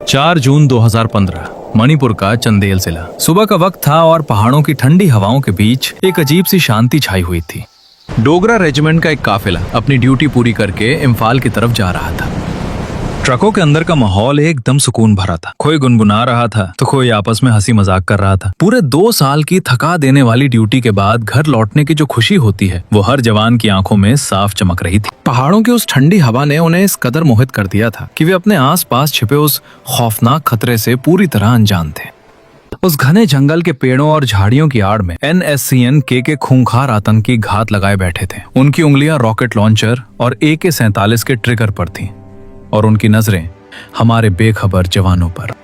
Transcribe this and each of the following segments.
4 जून 2015 मणिपुर का चंदेल जिला। सुबह का वक्त था और पहाड़ों की ठंडी हवाओं के बीच एक अजीब सी शांति छाई हुई थी। डोगरा रेजिमेंट का एक काफिला अपनी ड्यूटी पूरी करके इम्फाल की तरफ जा रहा था। ट्रकों के अंदर का माहौल एकदम सुकून भरा था। कोई गुनगुना रहा था तो कोई आपस में हंसी मजाक कर रहा था। पूरे 2 साल की थका देने वाली ड्यूटी के बाद घर लौटने की जो खुशी होती है वो हर जवान की आंखों में साफ चमक रही थी। पहाड़ों की उस ठंडी हवा ने उन्हें इस कदर मोहित कर दिया था कि वे अपने आसपास छिपे उस खौफनाक खतरे से पूरी तरह अनजान थे। उस घने जंगल के पेड़ों और झाड़ियों की आड़ में NSCN के खूंखार आतंकी घात लगाए बैठे थे। उनकी उंगलियां रॉकेट लॉन्चर और AK-47 के ट्रिगर पर थीं और उनकी नजरें हमारे बेखबर जवानों पर।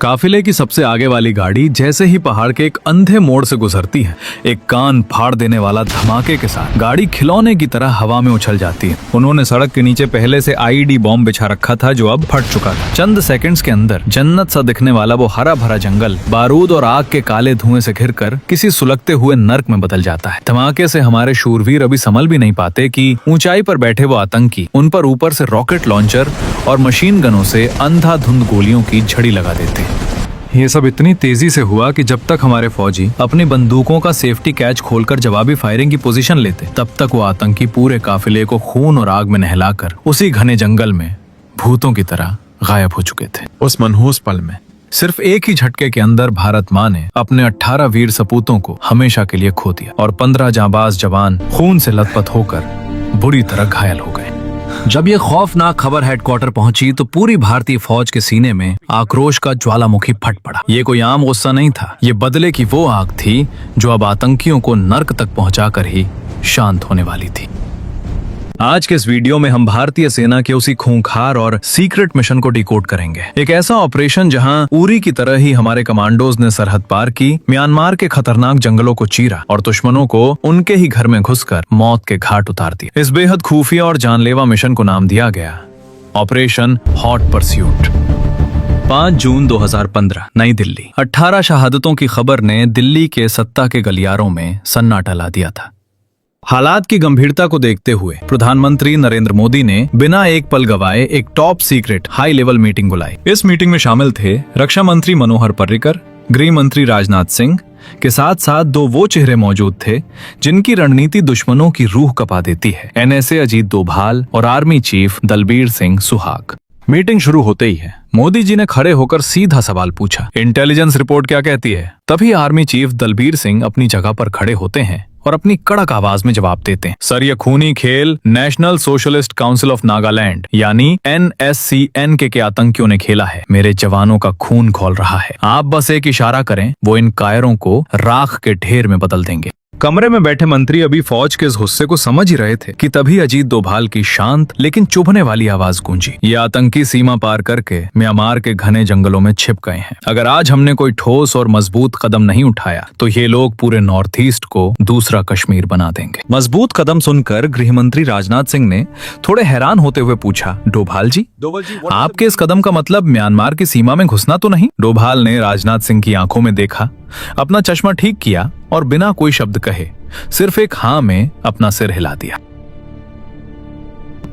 काफिले की सबसे आगे वाली गाड़ी जैसे ही पहाड़ के एक अंधे मोड़ से गुजरती है, एक कान फाड़ देने वाला धमाके के साथ गाड़ी खिलौने की तरह हवा में उछल जाती है। उन्होंने सड़क के नीचे पहले से IED बॉम्ब बिछा रखा था जो अब फट चुका था। चंद सेकंड्स के अंदर जन्नत सा दिखने वाला वो हरा भरा जंगल बारूद और आग के काले धुएं से घिरकर किसी सुलगते हुए नर्क में बदल जाता है। धमाके से हमारे शूरवीर अभी संभल भी नहीं पाते कि ऊंचाई पर बैठे वो आतंकी उन पर ऊपर से रॉकेट लॉन्चर और मशीन गनों से अंधाधुंध गोलियों की झड़ी लगा देते। ये सब इतनी तेजी से हुआ कि जब तक हमारे फौजी अपनी बंदूकों का सेफ्टी कैच खोलकर जवाबी फायरिंग की पोजीशन लेते, तब तक वो आतंकी पूरे काफिले को खून और आग में नहलाकर उसी घने जंगल में भूतों की तरह गायब हो चुके थे। उस मनहूस पल में सिर्फ एक ही झटके के अंदर भारत माँ ने अपने 18 वीर सपूतों को हमेशा के लिए खो दिया और 15 जांबाज जवान खून से लथपथ होकर बुरी तरह घायल हो गए। जब ये खौफनाक खबर हेडक्वार्टर पहुंची तो पूरी भारतीय फौज के सीने में आक्रोश का ज्वालामुखी फट पड़ा। ये कोई आम गुस्सा नहीं था, ये बदले की वो आग थी जो अब आतंकियों को नर्क तक पहुंचाकर ही शांत होने वाली थी। आज के इस वीडियो में हम भारतीय सेना के उसी खूंखार और सीक्रेट मिशन को डिकोड करेंगे। एक ऐसा ऑपरेशन जहां उरी की तरह ही हमारे कमांडोज ने सरहद पार की, म्यांमार के खतरनाक जंगलों को चीरा और दुश्मनों को उनके ही घर में घुसकर मौत के घाट उतार दिया। इस बेहद खुफिया और जानलेवा मिशन को नाम दिया गया ऑपरेशन हॉट परस्यूट। 5 जून 2015 नई दिल्ली। 18 शहादतों की खबर ने दिल्ली के सत्ता के गलियारों में सन्नाटा ला दिया था। हालात की गंभीरता को देखते हुए प्रधानमंत्री नरेंद्र मोदी ने बिना एक पल गवाए एक top secret high level meeting बुलाई। इस मीटिंग में शामिल थे रक्षा मंत्री मनोहर पर्रिकर, गृह मंत्री राजनाथ सिंह के साथ साथ 2 वो चेहरे मौजूद थे जिनकी रणनीति दुश्मनों की रूह कपा देती है, NSA अजीत डोभाल और army chief Dalbir Singh Suhag. Meeting शुरू होते ही है मोदी जी ने खड़े होकर सीधा सवाल पूछा, इंटेलिजेंस रिपोर्ट क्या कहती है? तभी आर्मी चीफ दलबीर सिंह अपनी जगह पर खड़े होते हैं और अपनी कड़क आवाज में जवाब देते हैं, सर ये खूनी खेल national socialist council of Nagaland यानी NSCN के आतंकियों ने खेला है। मेरे जवानों का खून खौल रहा है। आप बस एक इशारा करें, वो इन कायरों को राख के ढेर में बदल देंगे। कमरे में बैठे मंत्री अभी फौज के इस गुस्से को समझ ही रहे थे कि तभी अजीत डोभाल की शांत लेकिन चुभने वाली आवाज गूंजी, ये आतंकी सीमा पार करके म्यांमार के घने जंगलों में छिप गए हैं। अगर आज हमने कोई ठोस और मजबूत कदम नहीं उठाया तो ये लोग पूरे नॉर्थ ईस्ट को दूसरा कश्मीर बना देंगे। मजबूत कदम सुनकर गृह मंत्री राजनाथ सिंह ने थोड़े हैरान होते हुए पूछा, डोभाल जी आपके इस कदम का मतलब म्यांमार की सीमा में घुसना तो नहीं? डोभाल ने राजनाथ सिंह की आंखों में देखा, अपना चश्मा ठीक किया और बिना कोई शब्द कहे सिर्फ एक हाँ में अपना सिर हिला दिया।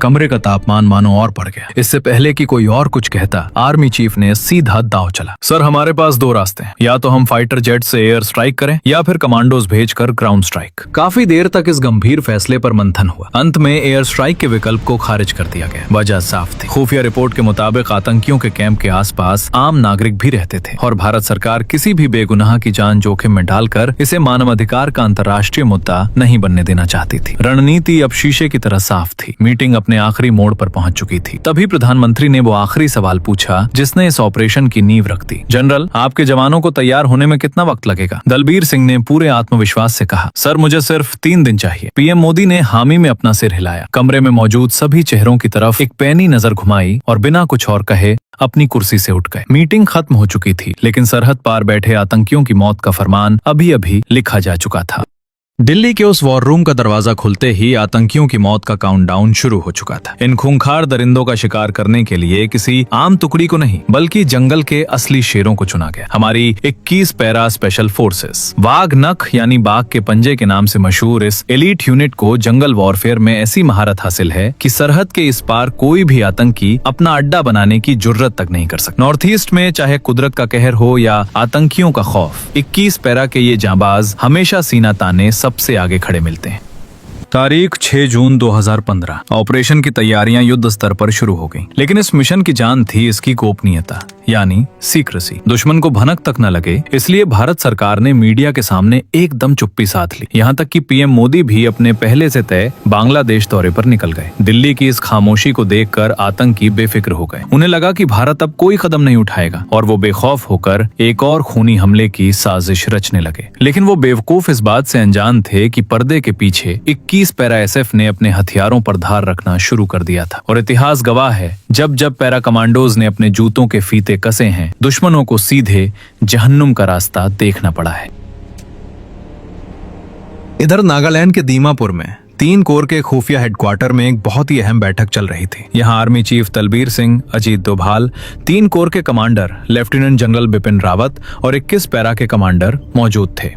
कमरे का तापमान मानो और बढ़ गया। इससे पहले कि कोई और कुछ कहता, आर्मी चीफ ने सीधा दाव चला, सर हमारे पास 2 रास्ते हैं, या तो हम फाइटर जेट से एयर स्ट्राइक करें या फिर कमांडोज भेजकर ग्राउंड स्ट्राइक। काफी देर तक इस गंभीर फैसले पर मंथन हुआ। अंत में एयर स्ट्राइक के विकल्प को खारिज कर दिया गया। वजह साफ थी, खुफिया रिपोर्ट के मुताबिक आतंकियों के कैंप के आसपास आम नागरिक भी रहते थे और भारत सरकार किसी भी बेगुनाह की जान जोखिम में डालकर इसे मानवाधिकार का अंतर्राष्ट्रीय मुद्दा नहीं बनने देना चाहती थी। रणनीति अब शीशे की तरह साफ थी। मीटिंग अपने आखिरी मोड़ पर पहुंच चुकी थी। तभी प्रधानमंत्री ने वो आखिरी सवाल पूछा जिसने इस ऑपरेशन की नींव रख दी, जनरल आपके जवानों को तैयार होने में कितना वक्त लगेगा? दलबीर सिंह ने पूरे आत्मविश्वास से कहा, सर मुझे सिर्फ 3 दिन चाहिए। पीएम मोदी ने हामी में अपना सिर हिलाया, कमरे में मौजूद सभी चेहरों की तरफ एक पैनी नजर घुमाई और बिना कुछ और कहे अपनी कुर्सी से उठ गए। मीटिंग खत्म हो चुकी थी लेकिन सरहद पार बैठे आतंकियों की मौत का फरमान अभी अभी लिखा जा चुका था। दिल्ली के उस वॉर रूम का दरवाजा खुलते ही आतंकियों की मौत का काउंटडाउन शुरू हो चुका था। इन खूंखार दरिंदों का शिकार करने के लिए किसी आम टुकड़ी को नहीं बल्कि जंगल के असली शेरों को चुना गया। हमारी 21 पैरा स्पेशल फोर्सेस वाघ नख यानी बाघ के पंजे के नाम से मशहूर इस एलीट यूनिट को जंगल वॉरफेयर में ऐसी महारत हासिल है कि सरहद के इस पार कोई भी आतंकी अपना अड्डा बनाने की जुर्रत तक नहीं कर सकता। नॉर्थ ईस्ट में चाहे कुदरत का कहर हो या आतंकियों का खौफ, 21 पैरा के ये जांबाज हमेशा सीना ताने सबसे आगे खड़े मिलते हैं। तारीख 6 जून 2015। ऑपरेशन की तैयारियां युद्ध स्तर पर शुरू हो गईं, लेकिन इस मिशन की जान थी इसकी गोपनीयता यानी सीक्रेसी। दुश्मन को भनक तक न लगे इसलिए भारत सरकार ने मीडिया के सामने एकदम चुप्पी साध ली। यहाँ तक कि पीएम मोदी भी अपने पहले से तय बांग्लादेश दौरे पर निकल गए। दिल्ली की इस खामोशी को देखकर आतंकी बेफिक्र हो गए। उन्हें लगा कि भारत अब कोई कदम नहीं उठाएगा और वो बेखौफ होकर एक और खूनी हमले की साजिश रचने लगे। लेकिन वो बेवकूफ इस बात से अनजान थे कि पर्दे के पीछे 21 पैरा एसएफ ने अपने हथियारों पर धार रखना शुरू कर दिया था। और इतिहास गवाह है, जब जब पैरा कमांडोज ने अपने जूतों के फीते कसे हैं, दुश्मनों को सीधे जहन्नुम का रास्ता देखना पड़ा है। इधर नागालैंड के दीमापुर में 3 कोर के खुफिया हेडक्वार्टर में एक बहुत ही अहम बैठक चल रही थी। यहाँ army chief Talbir Singh, Ajit Doval, 3 corps के commander lieutenant general Bipin Rawat और 21 पैरा के कमांडर मौजूद थे।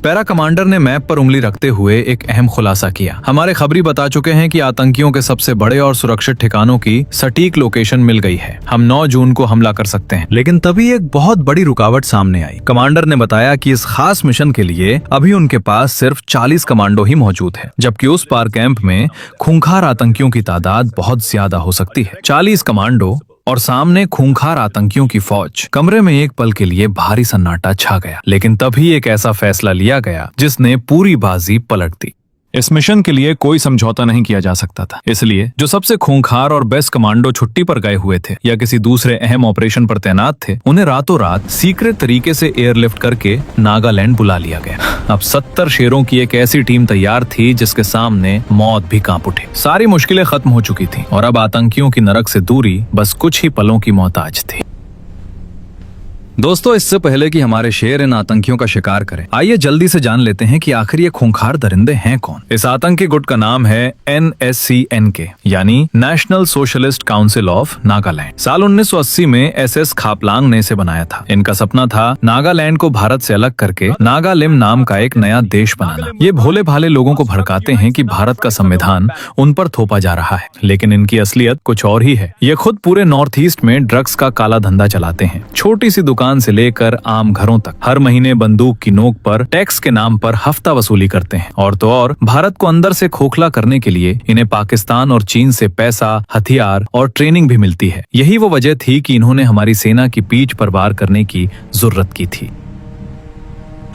पैरा कमांडर ने मैप पर उंगली रखते हुए एक अहम खुलासा किया। हमारे खबरी बता चुके हैं कि आतंकियों के सबसे बड़े और सुरक्षित ठिकानों की सटीक लोकेशन मिल गई है। हम 9 जून को हमला कर सकते हैं। लेकिन तभी एक बहुत बड़ी रुकावट सामने आई। कमांडर ने बताया कि इस खास मिशन के लिए अभी उनके पास सिर्फ 40 कमांडो ही मौजूद है, जबकि उस पार कैंप में खूंखार आतंकियों की तादाद बहुत ज्यादा हो सकती है। 40 कमांडो और सामने खूंखार आतंकियों की फौज। कमरे में एक पल के लिए भारी सन्नाटा छा गया, लेकिन तभी एक ऐसा फैसला लिया गया जिसने पूरी बाजी पलट दी। इस मिशन के लिए कोई समझौता नहीं किया जा सकता था, इसलिए जो सबसे खूंखार और बेस्ट कमांडो छुट्टी पर गए हुए थे या किसी दूसरे अहम ऑपरेशन पर तैनात थे, उन्हें रातों रात सीक्रेट तरीके से एयरलिफ्ट करके नागालैंड बुला लिया गया। अब 70 शेरों की एक ऐसी टीम तैयार थी जिसके सामने मौत भी कांप उठी। सारी मुश्किलें खत्म हो चुकी थी और अब आतंकियों की नरक से दूरी बस कुछ ही पलों की मोहताज थी। दोस्तों, इससे पहले कि हमारे शेर इन आतंकियों का शिकार करें, आइए जल्दी से जान लेते हैं कि आखिर ये खूंखार दरिंदे हैं कौन। इस आतंकी गुट का नाम है NSCNK यानी national socialist council of Nagaland. साल 1980 में SS खापलांग ने इसे बनाया था। इनका सपना था नागालैंड को भारत से अलग करके नागालिम नाम का एक नया देश बनाना। ये भोले भाले लोगों को भड़काते हैं कि भारत का संविधान उन पर थोपा जा रहा है, लेकिन इनकी असलियत कुछ और ही है। ये खुद पूरे नॉर्थ ईस्ट में ड्रग्स का काला धंधा चलाते हैं। छोटी सी दुकान से लेकर आम घरों तक हर महीने बंदूक की नोक पर टैक्स के नाम पर हफ्ता वसूली करते हैं। और तो और भारत को अंदर से खोखला करने के लिए इन्हें पाकिस्तान और चीन से पैसा, हथियार और ट्रेनिंग भी मिलती है। यही वो वजह थी कि इन्होंने हमारी सेना की पीठ पर वार करने की जरूरत की थी।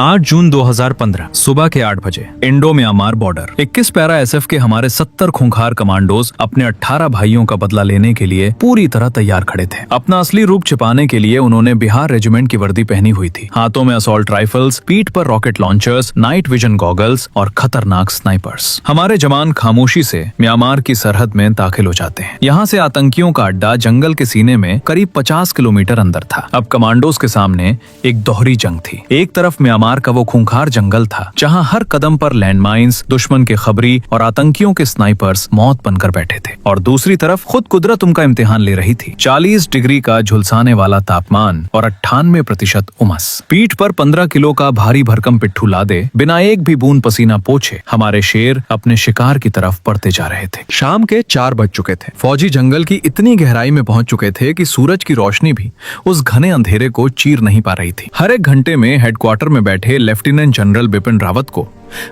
8 जून 2015 सुबह के 8 बजे Indo Myanmar border. 21 para SF के हमारे 70 खूंखार कमांडोज अपने 18 भाइयों का बदला लेने के लिए पूरी तरह तैयार खड़े थे। अपना असली रूप छिपाने के लिए उन्होंने बिहार रेजिमेंट की वर्दी पहनी हुई थी। हाथों में असॉल्ट राइफल्स, पीठ पर rocket launchers, night vision goggles और खतरनाक स्नाइपर्स। हमारे जवान खामोशी से म्यांमार की सरहद में दाखिल हो जाते हैं। यहाँ से आतंकियों का अड्डा जंगल के सीने में करीब 50 किलोमीटर अंदर था। अब कमांडोज के सामने एक दोहरी जंग थी। एक तरफ म्यांमार का वो खूंखार जंगल था जहां हर कदम पर लैंडमाइंस, दुश्मन के खबरी और आतंकियों के स्नाइपर्स मौत बनकर बैठे थे, और दूसरी तरफ खुद कुदरत उनका इम्तिहान ले रही थी। 40 डिग्री का झुलसाने वाला तापमान और 98% उमस। पीठ पर 15 किलो का भारी भरकम पिट्ठू लादे बिना एक भी बूंद पसीना पोछे हमारे शेर अपने शिकार की तरफ बढ़ते जा रहे थे। शाम के 4 बज चुके थे। फौजी जंगल की इतनी गहराई में पहुंच चुके थे कि सूरज की रोशनी भी उस घने अंधेरे को चीर नहीं पा रही थी। हर एक घंटे में हेडक्वार्टर में बैठे लेफ्टिनेंट जनरल बिपिन रावत को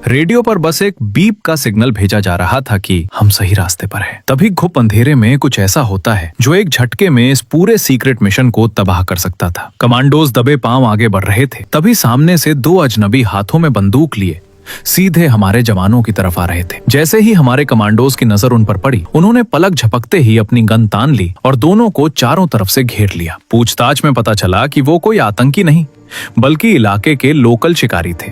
रेडियो पर बस एक बीप का सिग्नल भेजा जा रहा था कि हम सही रास्ते पर हैं। तभी घुप अंधेरे में कुछ ऐसा होता है जो एक झटके में इस पूरे सीक्रेट मिशन को तबाह कर सकता था। कमांडोज दबे पांव आगे बढ़ रहे थे, तभी सामने से 2 अजनबी हाथों में बंदूक लिए सीधे हमारे जवानों की तरफ आ रहे थे। जैसे ही हमारे कमांडोज की नजर उन पर पड़ी, उन्होंने पलक झपकते ही अपनी गन तान ली और दोनों को चारों तरफ से घेर लिया। पूछताछ में पता चला कि वो कोई आतंकी नहीं बल्कि इलाके के लोकल शिकारी थे।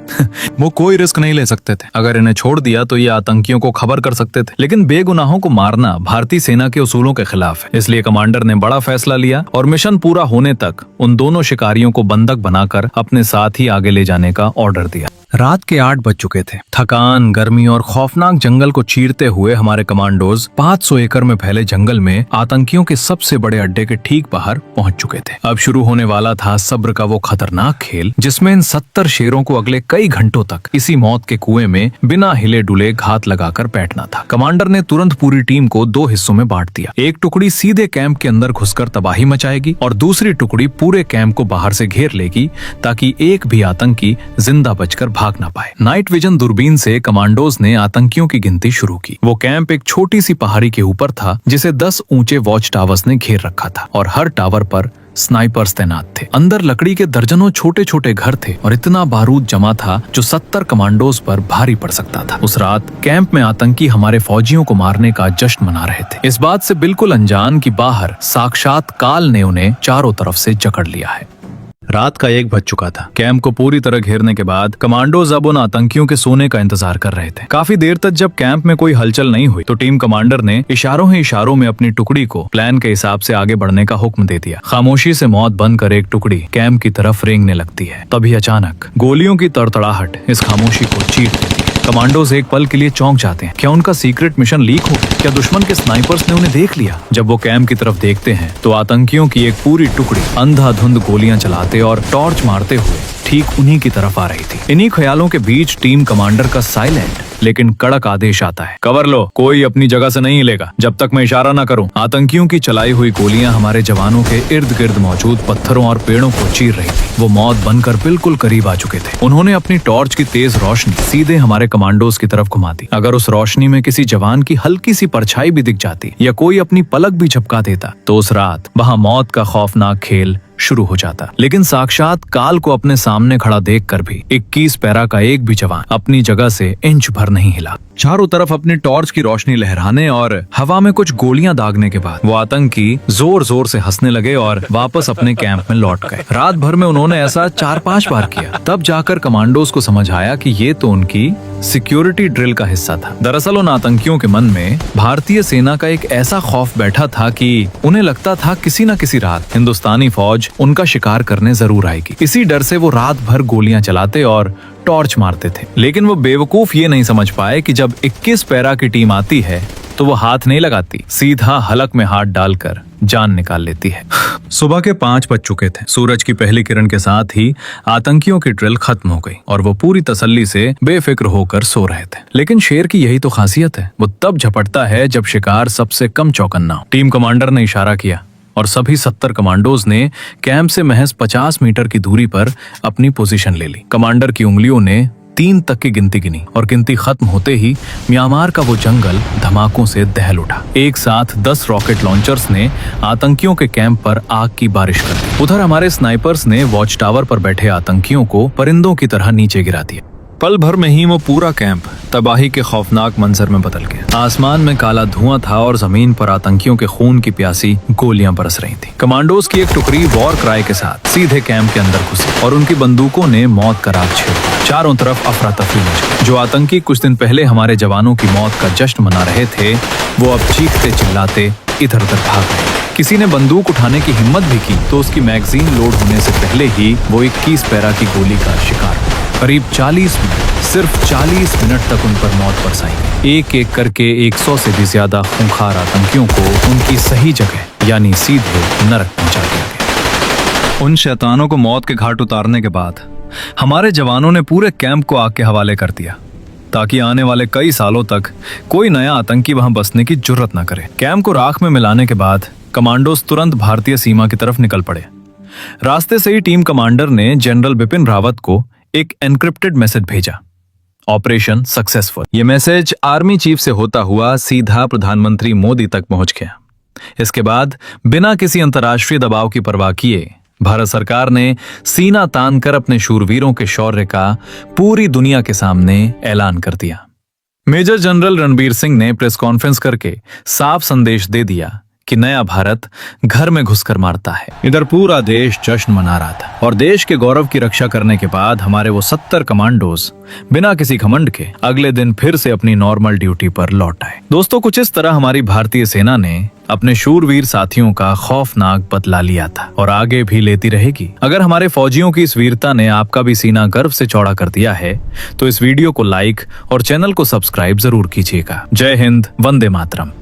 वो कोई रिस्क नहीं ले सकते थे। अगर इन्हें छोड़ दिया तो ये आतंकियों को खबर कर सकते थे, लेकिन बेगुनाहों को मारना भारतीय सेना के उसूलों के खिलाफ है। इसलिए कमांडर ने बड़ा फैसला लिया और मिशन पूरा होने तक उन दोनों शिकारियों को बंधक बनाकर अपने साथ ही आगे ले जाने का ऑर्डर दिया। रात के 8 बज चुके थे। थकान, गर्मी और खौफनाक जंगल को चीरते हुए हमारे कमांडोज 500 एकड़ में फैले जंगल में आतंकियों के सबसे बड़े अड्डे के ठीक बाहर पहुंच चुके थे। अब शुरू होने वाला था सब्र का वो खतरनाक खेल जिसमें इन 70 शेरों को अगले कई घंटों तक इसी मौत के कुएं में बिना हिले डुले घात लगाकर बैठना था। कमांडर ने तुरंत पूरी टीम को 2 हिस्सों में बांट दिया। एक टुकड़ी सीधे कैंप के अंदर घुसकर तबाही मचाएगी और दूसरी टुकड़ी पूरे कैंप को बाहर से घेर लेगी ताकि एक भी आतंकी जिंदा बचकर भाग ना पाए। नाइट विजन दूरबीन से कमांडोज ने आतंकियों की गिनती शुरू की। वो कैंप एक छोटी सी पहाड़ी के ऊपर था जिसे 10 ऊंचे वॉच टावर्स ने घेर रखा था और हर टावर पर स्नाइपर्स तैनात थे। अंदर लकड़ी के दर्जनों छोटे छोटे घर थे और इतना बारूद जमा था जो 70 कमांडोज पर भारी पड़ सकता था। उस रात कैंप में आतंकी हमारे फौजियों को मारने का जश्न मना रहे थे, इस बात से बिल्कुल अनजान कि बाहर साक्षात काल ने उन्हें चारों तरफ से जकड़ लिया है। रात का 1 बज चुका था। कैंप को पूरी तरह घेरने के बाद कमांडोज अब उन आतंकियों के सोने का इंतजार कर रहे थे। काफी देर तक जब कैंप में कोई हलचल नहीं हुई तो टीम कमांडर ने इशारों ही इशारों में अपनी टुकड़ी को प्लान के हिसाब से आगे बढ़ने का हुक्म दे दिया। खामोशी से मौत बनकर एक टुकड़ी कैंप की तरफ रेंगने लगती है। तभी अचानक गोलियों की तड़तड़ाहट इस खामोशी को चीर देती है। कमांडोज एक पल के लिए चौंक जाते हैं। क्या उनका सीक्रेट मिशन लीक हो? क्या दुश्मन के स्नाइपर्स ने उन्हें देख लिया? जब वो कैंप की तरफ देखते हैं तो आतंकियों की एक पूरी टुकड़ी अंधाधुंध गोलियां चलाते और टॉर्च मारते हुए ठीक उन्हीं की तरफ आ रही थी। इन्हीं ख्यालों के बीच टीम कमांडर का साइलेंट लेकिन कड़क आदेश आता है, कवर लो, कोई अपनी जगह से नहीं हिलेगा जब तक मैं इशारा न करूं। आतंकियों की चलाई हुई गोलियां हमारे जवानों के इर्द गिर्द मौजूद पत्थरों और पेड़ों को चीर रही थी। वो मौत बनकर बिल्कुल करीब आ चुके थे। उन्होंने अपनी टॉर्च की तेज रोशनी सीधे हमारे कमांडोज की तरफ घुमा दी। अगर उस रोशनी में किसी जवान की हल्की सी परछाई भी दिख जाती या कोई अपनी पलक भी झपका देता तो उस रात वहां मौत का खौफनाक खेल शुरू हो जाता। लेकिन साक्षात काल को अपने सामने खड़ा देखकर भी 21 पैरा का एक भी जवान अपनी जगह से इंच भर नहीं हिला। चारों तरफ अपनी टॉर्च की रोशनी लहराने और हवा में कुछ गोलियां दागने के बाद वो आतंकी जोर जोर से हंसने लगे और वापस अपने कैंप में लौट गए। रात भर में उन्होंने ऐसा 4-5 बार किया। तब जाकर कमांडोज को समझ आया कि ये तो उनकी सिक्योरिटी ड्रिल का हिस्सा था। दरअसल उन आतंकियों के मन में भारतीय सेना का एक ऐसा खौफ बैठा था कि उन्हें लगता था किसी न किसी रात हिंदुस्तानी फौज उनका शिकार करने जरूर आएगी। इसी डर से वो रात भर गोलियां चलाते और टॉर्च मारते थे। लेकिन वो बेवकूफ ये नहीं समझ पाए कि जब 21 पैरा की टीम आती है तो वो हाथ नहीं लगाती, सीधा हलक में हाथ डालकर जान निकाल लेती है। सुबह के 5 बज चुके थे। सूरज की पहली किरण के साथ ही आतंकियों की ड्रिल खत्म हो गई और वो पूरी तसल्ली से बेफिक्र होकर सो रहे थे। लेकिन शेर की यही तो खासियत है, वो तब झपटता है जब शिकार सबसे कम चौकन्ना हो। टीम कमांडर ने इशारा किया और सभी 70 कमांडोज ने कैंप से महज 50 मीटर की दूरी पर अपनी पोजीशन ले ली। कमांडर की उंगलियों ने 3 तक की गिनती गिनी और गिनती खत्म होते ही म्यांमार का वो जंगल धमाकों से दहल उठा। एक साथ 10 रॉकेट लॉन्चर्स ने आतंकियों के कैंप पर आग की बारिश कर दी। उधर हमारे स्नाइपर्स ने वॉच टावर पर बैठे आतंकियों को परिंदों की तरह नीचे गिरा दिया। पल भर में ही वो पूरा कैंप तबाही के खौफनाक मंजर में बदल गया। आसमान में काला धुआं था और जमीन पर आतंकियों के खून की प्यासी गोलियां बरस रही थी। कमांडोज की एक टुकड़ी वॉर क्राई के साथ सीधे कैंप के अंदर घुसी और उनकी बंदूकों ने मौत का राग छेड़ा। चारों तरफ अफरा तफरी मच गई। जो आतंकी कुछ दिन पहले हमारे जवानों की मौत का जश्न मना रहे थे वो अब चीखते चिल्लाते इधर उधर भाग गए। किसी ने बंदूक उठाने की हिम्मत भी की तो उसकी मैगजीन लोड होने से पहले ही वो 21 पैरा की गोली का शिकार हुआ। करीब 40 मिनट, सिर्फ 40 मिनट तक उन पर मौत बरसाई। एक एक करके 100 से भी ज्यादा खूंखार आतंकियों को उनकी सही जगह यानी सीधे नरक पहुंचा दिया गया। उन शैतानों को मौत के घाट उतारने के बाद हमारे जवानों ने पूरे कैंप को आग के हवाले कर दिया ताकि आने वाले कई सालों तक कोई नया आतंकी वहां बसने की जुर्रत न करे। कैंप को राख में मिलाने के बाद कमांडोज तुरंत भारतीय सीमा की तरफ निकल पड़े। रास्ते से ही टीम कमांडर ने जनरल बिपिन रावत को एक एनक्रिप्टेड मैसेज भेजा, ऑपरेशन सक्सेसफुल। ये मैसेज आर्मी चीफ से होता हुआ सीधा प्रधानमंत्री मोदी तक पहुंच गया। इसके बाद बिना किसी अंतर्राष्ट्रीय दबाव की परवाह किए भारत सरकार ने सीना तानकर अपने शूरवीरों के शौर्य का पूरी दुनिया के सामने ऐलान कर दिया। मेजर जनरल रणबीर सिंह ने प्रेस कॉन्फ्रेंस करके साफ संदेश दे दिया कि नया भारत घर में घुसकर मारता है। इधर पूरा देश जश्न मना रहा था और देश के गौरव की रक्षा करने के बाद हमारे वो 70 कमांडोज बिना किसी घमंड के अगले दिन फिर से अपनी नॉर्मल ड्यूटी पर लौट आए। दोस्तों, कुछ इस तरह हमारी भारतीय सेना ने अपने शूरवीर साथियों का खौफनाक बदला लिया था और आगे भी लेती रहेगी। अगर हमारे फौजियों की इस वीरता ने आपका भी सीना गर्व से चौड़ा कर दिया है तो इस वीडियो को लाइक और चैनल को सब्सक्राइब जरूर कीजिएगा। जय हिंद, वंदे मातरम।